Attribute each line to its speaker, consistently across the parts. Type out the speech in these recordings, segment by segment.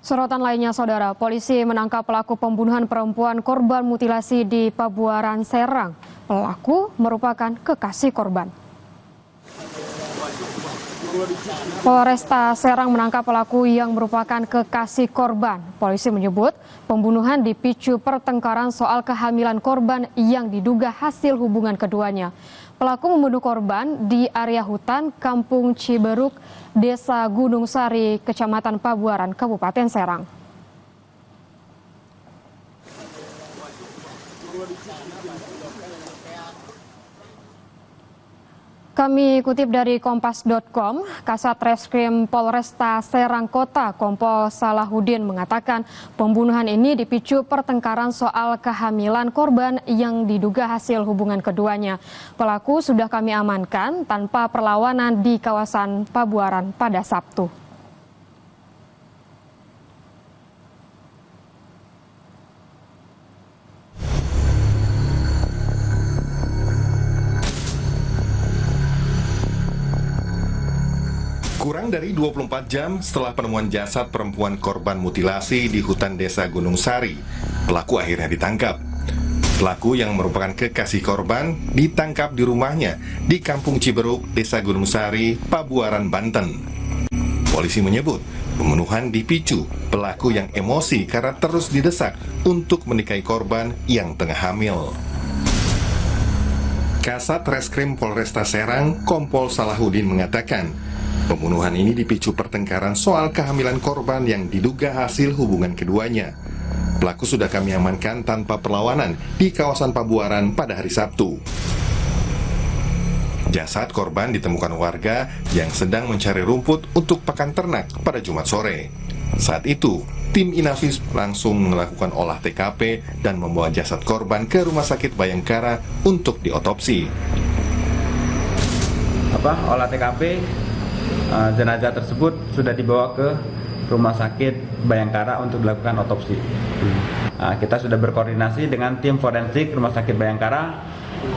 Speaker 1: Sorotan lainnya, Saudara, polisi menangkap pelaku pembunuhan perempuan korban mutilasi di Pabuaran, Serang. Pelaku merupakan kekasih korban. Polresta Serang menangkap pelaku yang merupakan kekasih korban. Polisi menyebut pembunuhan dipicu pertengkaran soal kehamilan korban yang diduga hasil hubungan keduanya. Pelaku membunuh korban di area hutan Kampung Ciberuk, Desa Gunung Sari, Kecamatan Pabuaran, Kabupaten Serang. Kami kutip dari Kompas.com, Kasat Reskrim Polresta Serang Kota, Kompol Salahuddin mengatakan pembunuhan ini dipicu pertengkaran soal kehamilan korban yang diduga hasil hubungan keduanya. Pelaku sudah kami amankan tanpa perlawanan di kawasan Pabuaran pada Sabtu.
Speaker 2: Kurang dari 24 jam setelah penemuan jasad perempuan korban mutilasi di hutan Desa Gunung Sari, pelaku akhirnya ditangkap. Pelaku yang merupakan kekasih korban ditangkap di rumahnya di Kampung Ciberuk, Desa Gunung Sari, Pabuaran, Banten. Polisi menyebut pembunuhan dipicu pelaku yang emosi karena terus didesak untuk menikahi korban yang tengah hamil. Kasat Reskrim Polresta Serang, Kompol Salahuddin mengatakan, pembunuhan ini dipicu pertengkaran soal kehamilan korban yang diduga hasil hubungan keduanya. Pelaku sudah kami amankan tanpa perlawanan di kawasan Pabuaran pada hari Sabtu. Jasad korban ditemukan warga yang sedang mencari rumput untuk pakan ternak pada Jumat sore. Saat itu, tim Inavis langsung melakukan olah TKP dan membawa jasad korban ke Rumah Sakit Bayangkara untuk diotopsi.
Speaker 3: Olah TKP, jenazah tersebut sudah dibawa ke Rumah Sakit Bayangkara untuk dilakukan otopsi. Kita sudah berkoordinasi dengan tim forensik Rumah Sakit Bayangkara.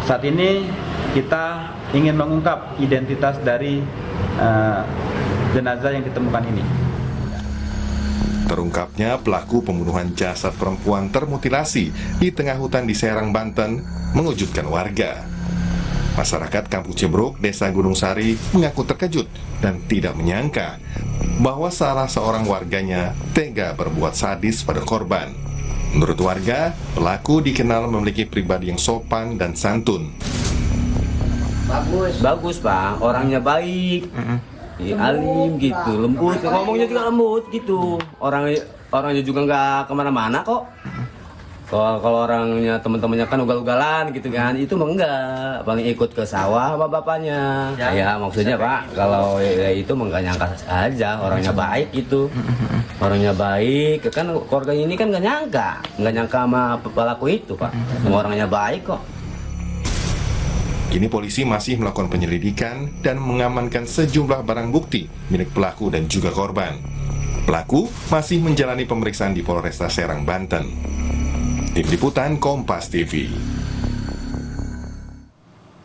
Speaker 3: Saat ini kita ingin mengungkap identitas dari jenazah yang ditemukan ini.
Speaker 2: Terungkapnya pelaku pembunuhan jasad perempuan termutilasi di tengah hutan di Serang, Banten mengejutkan warga. Masyarakat Kampung Ciberuk, Desa Gunung Sari mengaku terkejut dan tidak menyangka bahwa salah seorang warganya tega berbuat sadis pada korban. Menurut warga, pelaku dikenal memiliki pribadi yang sopan dan santun.
Speaker 4: Bagus Pak, orangnya baik, alim gitu, lembut, ngomongnya juga lembut gitu. Orangnya juga nggak kemana-mana kok. Kalau orangnya teman-temannya kan ugal-ugalan gitu kan, itu mah enggak, paling ikut ke sawah sama bapaknya. Ya maksudnya Pak, kalau ya itu mah nggak nyangka aja, orangnya baik itu. Orangnya baik, kan keluarga ini kan nggak nyangka sama pelaku itu Pak. Semua orangnya baik kok.
Speaker 2: Kini polisi masih melakukan penyelidikan dan mengamankan sejumlah barang bukti milik pelaku dan juga korban. Pelaku masih menjalani pemeriksaan di Polresta Serang, Banten. Tim Liputan Kompas TV.